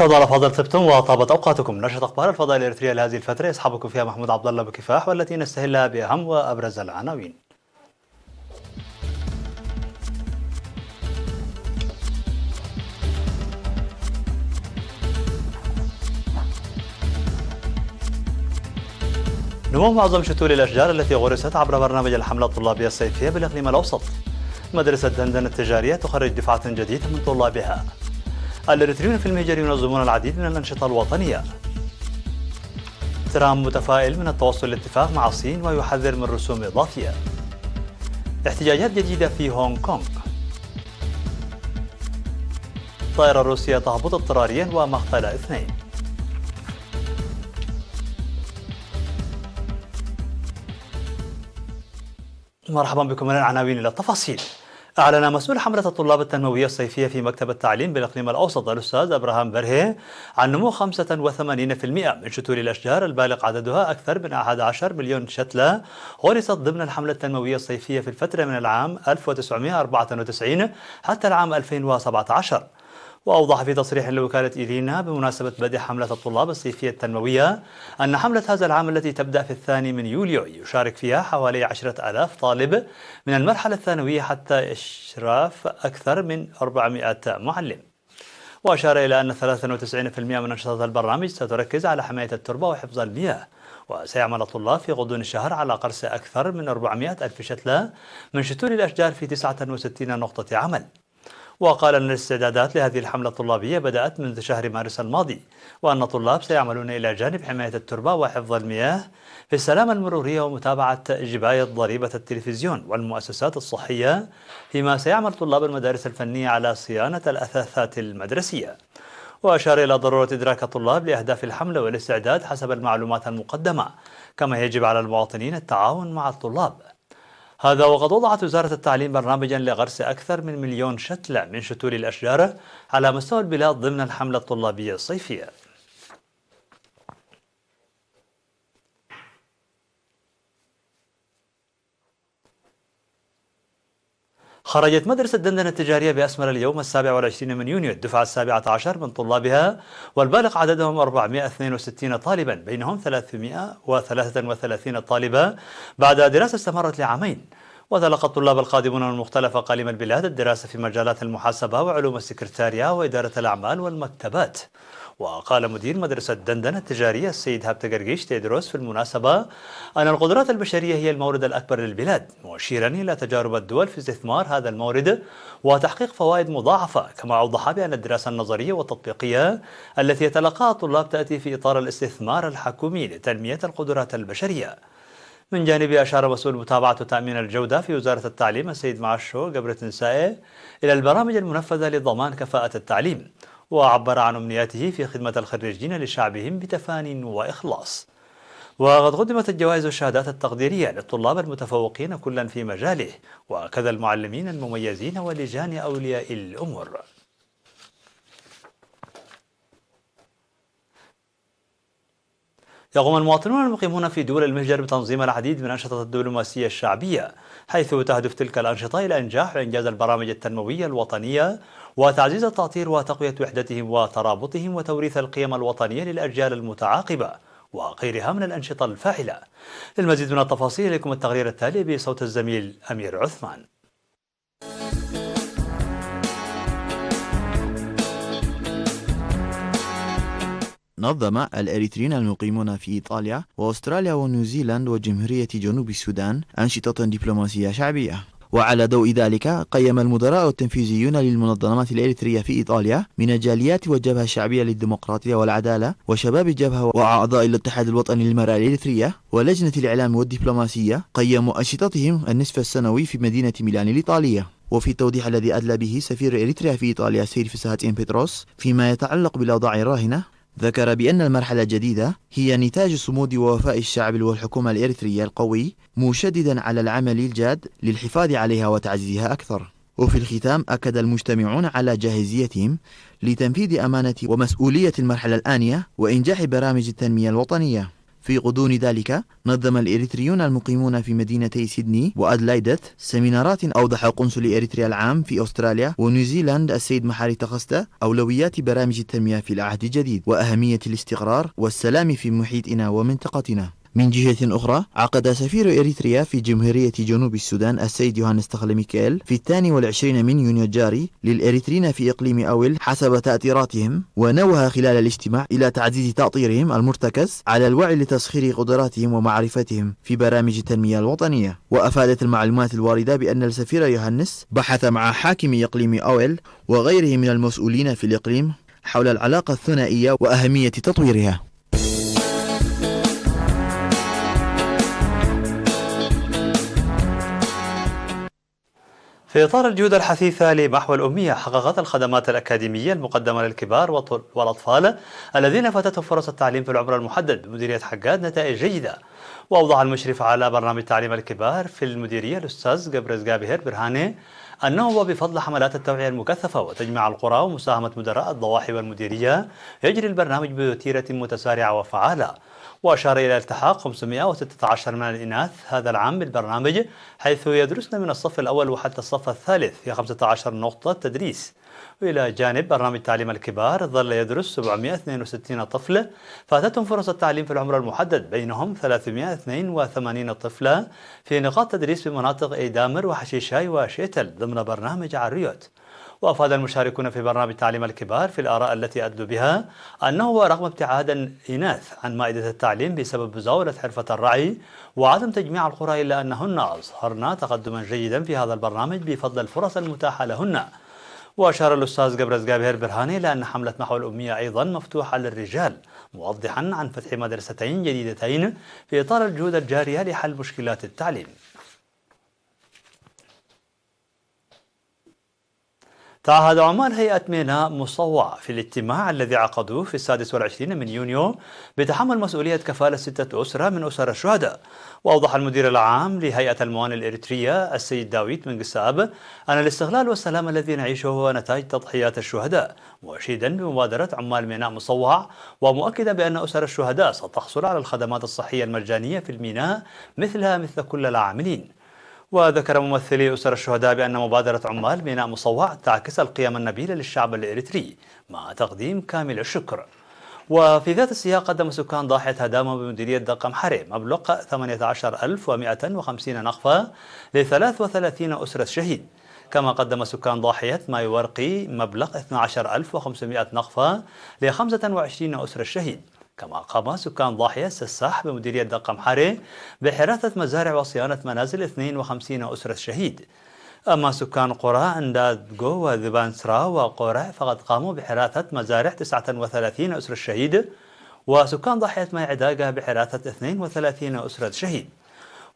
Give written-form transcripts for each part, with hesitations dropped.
أسعد الله فضل طبتم وطابت أوقاتكم. نشرة أخبار الفضاء الإريترية لهذه الفترة يصحبكم فيها محمود عبد الله بكفاح، والتي نستهلها بأهم وأبرز العناوين. نمو معظم شتول الأشجار التي غرست عبر برنامج الحملة الطلابية الصيفية بالإقليم الأوسط. مدرسة دندن التجارية تخرج دفعة جديدة من طلابها. الإريتريون في المهجر ينظمون العديد من الأنشطة الوطنية. ترامب متفائل من التوصل لاتفاق مع الصين ويحذر من رسوم إضافية. احتجاجات جديدة في هونغ كونغ. طائرة روسية تهبط اضطراريا ومقتل 2. مرحبا بكم من العناوين إلى التفاصيل. أعلن مسؤول حملة الطلاب التنموية الصيفية في مكتب التعليم بالإقليم الأوسط الأستاذ أبراهام برهي عن نمو 85% من شتول الأشجار البالغ عددها أكثر من 11 مليون شتلة غرست ضمن الحملة التنموية الصيفية في الفترة من العام 1994 حتى العام 2017. وأوضح في تصريح لوكالة إيرينا بمناسبة بدء حملة الطلاب الصيفية التنموية أن حملة هذا العام التي تبدأ في 2 يوليو يشارك فيها حوالي 10,000 طالب من المرحلة الثانوية حتى إشراف أكثر من 400 معلم. وأشار إلى أن 93% من أنشطة البرنامج ستركز على حماية التربة وحفظ المياه، وسيعمل الطلاب في غضون الشهر على قرص أكثر من 400 ألف شتلة من شتول الأشجار في 69 نقطة عمل. وقال أن الاستعدادات لهذه الحملة الطلابية بدأت منذ شهر مارس الماضي، وأن الطلاب سيعملون إلى جانب حماية التربة وحفظ المياه في السلامة المرورية ومتابعة جباية ضريبة التلفزيون والمؤسسات الصحية، فيما سيعمل طلاب المدارس الفنية على صيانة الأثاثات المدرسية. وأشار إلى ضرورة إدراك الطلاب لأهداف الحملة والاستعداد حسب المعلومات المقدمة، كما يجب على المواطنين التعاون مع الطلاب. هذا وقد وضعت وزارة التعليم برنامجا لغرس أكثر من 1,000,000 شتلة من شتول الأشجار على مستوى البلاد ضمن الحملة الطلابية الصيفية. خرجت مدرسة دندن التجارية بأسمر اليوم 27 من يونيو الدفعة 17 من طلابها، والبالغ عددهم 462 طالبا، بينهم 333 طالبة بعد دراسة استمرت لعامين. وتلقى الطلاب القادمون من مختلف أقاليم البلاد الدراسة في مجالات المحاسبة وعلوم السكرتارية وإدارة الأعمال والمكتبات. وقال مدير مدرسة دندن التجارية السيد هابت قرقيش تيدروس في المناسبة أن القدرات البشرية هي المورد الأكبر للبلاد، مشيرا إلى تجارب الدول في استثمار هذا المورد وتحقيق فوائد مضاعفة. كما أوضح بأن الدراسة النظرية والتطبيقية التي يتلقاها الطلاب تأتي في إطار الاستثمار الحكومي لتنمية القدرات البشرية. من جانبه أشار مسؤول متابعة وتأمين الجودة في وزارة التعليم السيد معشو قبرتنسائي إلى البرامج المنفذة لضمان كفاءة التعليم، وعبر عن أمنياته في خدمة الخريجين لشعبهم بتفان وإخلاص. وقد قدمت الجوائز والشهادات التقديرية للطلاب المتفوقين كلا في مجاله، وكذا المعلمين المميزين ولجان أولياء الأمور. يقوم المواطنون المقيمون في دول المهجر بتنظيم العديد من أنشطة الدبلوماسية الشعبية، حيث تهدف تلك الأنشطة إلى إنجاح وإنجاز البرامج التنموية الوطنية وتعزيز التأطير وتقوية وحدتهم وترابطهم وتوريث القيم الوطنية للأجيال المتعاقبة وغيرها من الأنشطة الفاعلة. للمزيد من التفاصيل إليكم التقرير التالي بصوت الزميل أمير عثمان. نظم الإريتريين المقيمون في إيطاليا وأستراليا ونيوزيلاند وجمهورية جنوب السودان أنشطة دبلوماسية شعبية. وعلى ضوء ذلك قيم المدراء التنفيذيون للمنظمات الإريترية في إيطاليا من الجاليات والجبهة الشعبية للديمقراطية والعدالة وشباب الجبهة وأعضاء الاتحاد الوطني للمرأة الإريترية ولجنة الإعلام والدبلوماسية قيموا أنشطتهم النصف السنوي في مدينة ميلان الإيطالية. وفي التوضيح الذي أدلى به سفير إريتريا في إيطاليا سيد فساهات بيتروس فيما يتعلق بالأوضاع الراهنة، ذكر بأن المرحلة الجديدة هي نتاج صمود ووفاء الشعب والحكومة الإريترية القوي، مشددا على العمل الجاد للحفاظ عليها وتعزيزها أكثر. وفي الختام أكد المجتمعون على جاهزيتهم لتنفيذ أمانة ومسؤولية المرحلة الآنية وإنجاح برامج التنمية الوطنية. في غضون ذلك نظم الإريتريون المقيمون في مدينتي سيدني وأدلايدت سيمينارات أوضح قنصل إريتريا العام في أستراليا ونيوزيلاند السيد محاري تخستا أولويات برامج التنمية في العهد الجديد وأهمية الاستقرار والسلام في محيطنا ومنطقتنا. من جهة أخرى عقد سفير إريتريا في جمهورية جنوب السودان السيد يوهانس تخل ميكيل في 22 من يونيو الجاري للإريتريين في إقليم أويل حسب تأثيراتهم، ونوه خلال الاجتماع إلى تعزيز تأطيرهم المرتكز على الوعي لتسخير قدراتهم ومعرفتهم في برامج التنمية الوطنية. وأفادت المعلومات الواردة بأن السفير يوهانس بحث مع حاكم إقليم أويل وغيره من المسؤولين في الإقليم حول العلاقة الثنائية وأهمية تطويرها. في إطار الجهود الحثيثة لمحو الأمية، حققت الخدمات الأكاديمية المقدمة للكبار والأطفال الذين فاتتهم فرص التعليم في العمر المحدد بمديرية حقاد نتائج جيدة. وأوضح المشرف على برنامج تعليم الكبار في المديرية الأستاذ قبرز جابهر برهاني أنه وبفضل حملات التوعية المكثفة وتجميع القرى ومساهمة مدراء الضواحي والمديرية يجري البرنامج بوتيرة متسارعة وفعالة. وأشار إلى التحاق 516 من الإناث هذا العام بالبرنامج، حيث يدرسن من الصف الأول وحتى الصف الثالث في 15 نقطة تدريس. وإلى جانب برنامج تعليم الكبار ظل يدرس 762 طفل فاتتهم فرص التعليم في العمر المحدد، بينهم 382 طفلة في نقاط تدريس بمناطق إيدامر وحشيشاي وشيتل ضمن برنامج عريوت. وأفاد المشاركون في برنامج تعليم الكبار في الآراء التي أدلوا بها أنه رغم ابتعاد الإناث عن مائدة التعليم بسبب مزاولة حرفة الرعي وعدم تجميع القرى، إلا أنهن أظهرن تقدما جيدا في هذا البرنامج بفضل الفرص المتاحة لهن. وأشار الأستاذ قبرز جابهر برهاني إلى أن حملة محو الأمية أيضا مفتوحة للرجال، موضحا عن فتح مدرستين جديدتين في إطار الجهود الجارية لحل مشكلات التعليم. تعهد عمال هيئة ميناء مصوع في الاجتماع الذي عقدوه في 26 من يونيو بتحمل مسؤولية كفالة 6 أسرة من أسر الشهداء. وأوضح المدير العام لهيئة الموانئ الإريترية السيد داويد من قساب أن الاستغلال والسلام الذي نعيشه هو نتاج تضحيات الشهداء، مؤشدا بمبادرة عمال ميناء مصوع، ومؤكدا بأن أسر الشهداء ستحصل على الخدمات الصحية المجانية في الميناء مثلها مثل كل العاملين. وذكر ممثلي أسر الشهداء بأن مبادرة عمال ميناء مصوع تعكس القيم النبيلة للشعب الإريتري مع تقديم كامل الشكر. وفي ذات السياق قدم سكان ضاحية هدامة بمديرية دقم حري مبلغ 18150 نقفة ل 33 أسرة شهيد، كما قدم سكان ضاحية ماي ورقي مبلغ 12500 نقفة ل 25 أسرة شهيد. كما قام سكان ضاحية السساح بمديرية دقم حري بحراثة مزارع وصيانة منازل 52 أسرة شهيد. أما سكان قرى أندادغو وذبانسرا وقرع فقد قاموا بحراثة مزارع 39 أسرة شهيد. وسكان ضاحية ماي عداقة بحراثة 32 أسرة شهيد.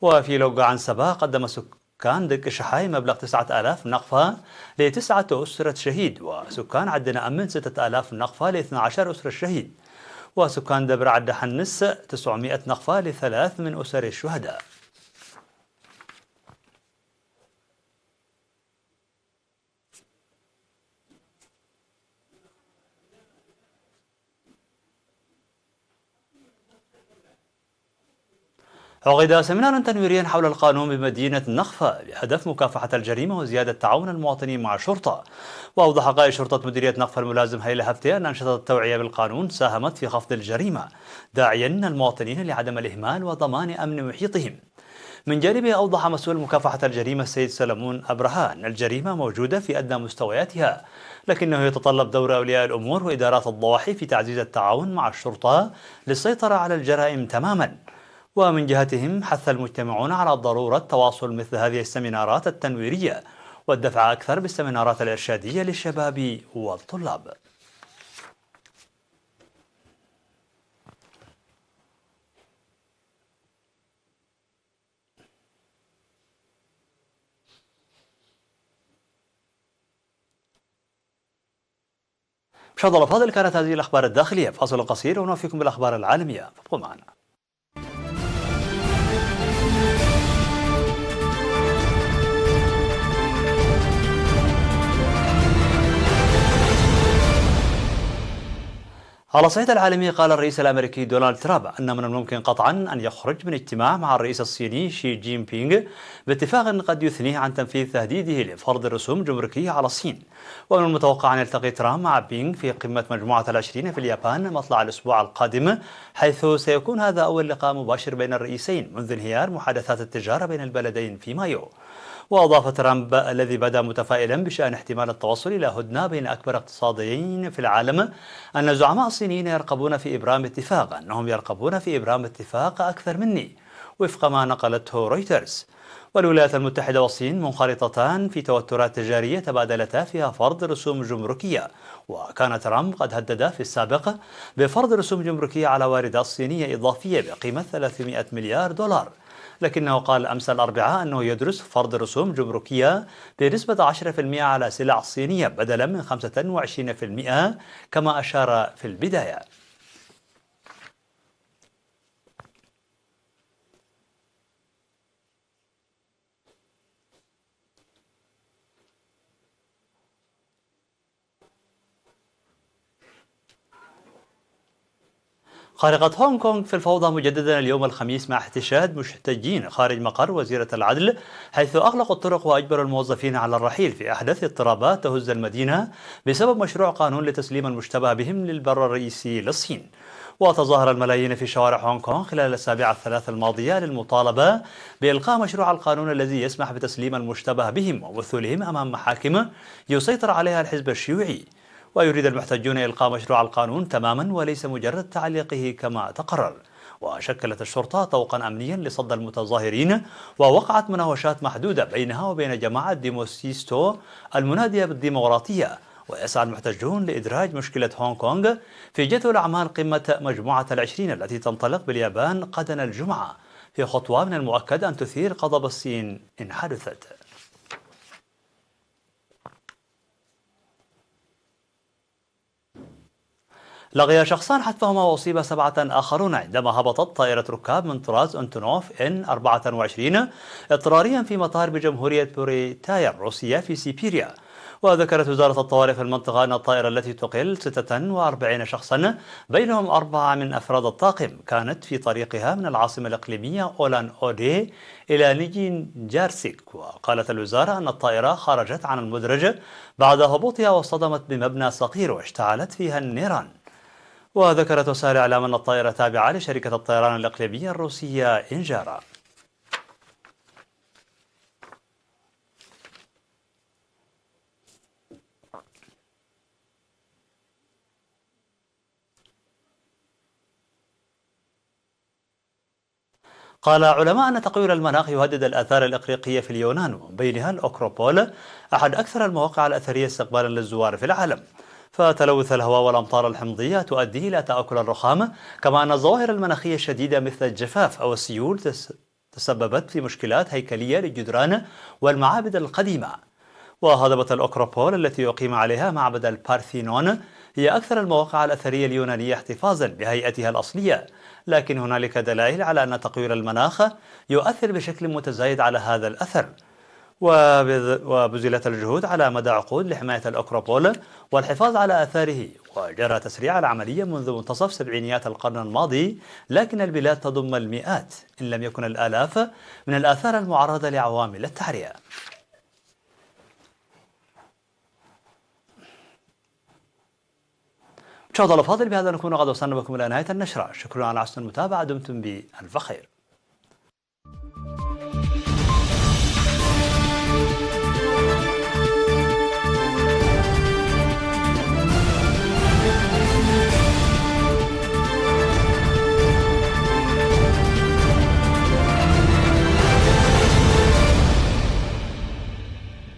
وفي لوقا عن سبا قدم سكان دق شحاي مبلغ 9000 نقفة ل9 أسرة شهيد. وسكان عدنا أمن 6000 نقفة ل12 أسرة شهيد. وسكان دبر عد حنس 900 نقفة ل3 من أسر الشهداء. عقد سمينار تنويري حول القانون بمدينة النخفة بهدف مكافحة الجريمة وزيادة تعاون المواطنين مع الشرطة. وأوضح قائد شرطة مديرية نخفة الملازم هيلا هفتي أن أنشطة التوعية بالقانون ساهمت في خفض الجريمة، داعيا المواطنين لعدم الإهمال وضمان أمن محيطهم. من جانبه أوضح مسؤول مكافحة الجريمة السيد سلمون أبرهة أن الجريمة موجودة في أدنى مستوياتها، لكنه يتطلب دور أولياء الأمور وإدارات الضواحي في تعزيز التعاون مع الشرطة للسيطرة على الجرائم تماما. ومن جهتهم حث المجتمعون على ضرورة تواصل مثل هذه السمينارات التنويرية والدفع أكثر بالسمينارات الإرشادية للشباب والطلاب. مشاهدينا الأفاضل، كانت هذه الأخبار الداخلية. فاصل قصير ونوفيكم بالأخبار العالمية، فابقوا معنا. على الصعيد العالمي قال الرئيس الأمريكي دونالد ترامب أن من الممكن قطعا أن يخرج من اجتماع مع الرئيس الصيني شي جين بينغ باتفاق قد يثنيه عن تنفيذ تهديده لفرض رسوم جمركية على الصين. ومن المتوقع أن يلتقي ترامب مع بينغ في قمة مجموعة العشرين في اليابان مطلع الأسبوع القادم، حيث سيكون هذا أول لقاء مباشر بين الرئيسين منذ انهيار محادثات التجارة بين البلدين في مايو. وأضاف ترامب الذي بدا متفائلا بشأن احتمال التوصل إلى هدنة بين أكبر اقتصاديين في العالم أن الزعماء الصينيين يرغبون في إبرام اتفاق، أنهم يرغبون في إبرام اتفاق أكثر مني، وفق ما نقلته رويترز. والولايات المتحدة والصين منخرطتان في توترات تجارية تبادلتا فيها فرض رسوم جمركية، وكان ترامب قد هدد في السابق بفرض رسوم جمركية على واردات صينية إضافية بقيمة 300 مليار دولار، لكنه قال أمس الأربعاء أنه يدرس فرض رسوم جمركية بنسبة 10% على سلع صينية بدلا من 25% كما أشار في البداية. خارقت هونغ كونغ في الفوضى مجددا اليوم الخميس مع احتشاد محتجين خارج مقر وزيرة العدل، حيث أغلقوا الطرق وأجبروا الموظفين على الرحيل في أحدث اضطرابات تهز المدينة بسبب مشروع قانون لتسليم المشتبه بهم للبر الرئيسي للصين. وتظاهر الملايين في شوارع هونغ كونغ خلال السابعة الثلاث الماضية للمطالبة بإلغاء مشروع القانون الذي يسمح بتسليم المشتبه بهم ومثولهم أمام محاكم يسيطر عليها الحزب الشيوعي. ويريد المحتجون إلغاء مشروع القانون تماما وليس مجرد تعليقه كما تقرر. وشكلت الشرطة طوقا أمنيا لصد المتظاهرين، ووقعت مناوشات محدودة بينها وبين جماعة ديموسيستو المنادية بالديمقراطية. ويسعى المحتجون لإدراج مشكلة هونغ كونغ في جدول أعمال قمة مجموعة العشرين التي تنطلق باليابان غدا الجمعة، في خطوة من المؤكد أن تثير غضب الصين إن حدثت. لقي شخصان حتفهما وأصيب 7 آخرون عندما هبطت طائرة ركاب من طراز أنتونوف N-24 اضطراريا في مطار بجمهورية بوريتايا الروسية في سيبيريا. وذكرت وزارة الطوارئ في المنطقة أن الطائرة التي تقل 46 شخصا بينهم 4 من أفراد الطاقم كانت في طريقها من العاصمة الإقليمية أولان أودي إلى نيجين جارسيك. وقالت الوزارة أن الطائرة خرجت عن المدرج بعد هبوطها واصطدمت بمبنى صغير واشتعلت فيها النيران. وذكرت وسائل الإعلام أن الطائرة تابعة لشركة الطيران الإقليمية الروسية إنجارا. قال علماء أن تغير المناخ يهدد الآثار الإغريقية في اليونان، ومن بينها الأكروبول أحد أكثر المواقع الأثرية استقبالا للزوار في العالم. فتلوث الهواء والأمطار الحمضية تؤدي إلى تآكل الرخام، كما أن الظواهر المناخية الشديدة مثل الجفاف أو السيول تسببت في مشكلات هيكلية للجدران والمعابد القديمة. وهضبة الأكروبول التي يقيم عليها معبد البارثينون هي أكثر المواقع الأثرية اليونانية احتفاظا بهيئتها الأصلية، لكن هنالك دلائل على أن تغير المناخ يؤثر بشكل متزايد على هذا الأثر. وبذلت الجهود على مدى عقود لحماية الأكروبول والحفاظ على آثاره، وجرى تسريع العملية منذ منتصف سبعينيات القرن الماضي، لكن البلاد تضم المئات إن لم يكن الآلاف من الآثار المعرضة لعوامل التعرية. مشاهدينا الأفاضل، بهذا نكون قد وصلنا بكم إلى نهاية النشرة. شكرا على حسن المتابعة، دمتم بألف خير.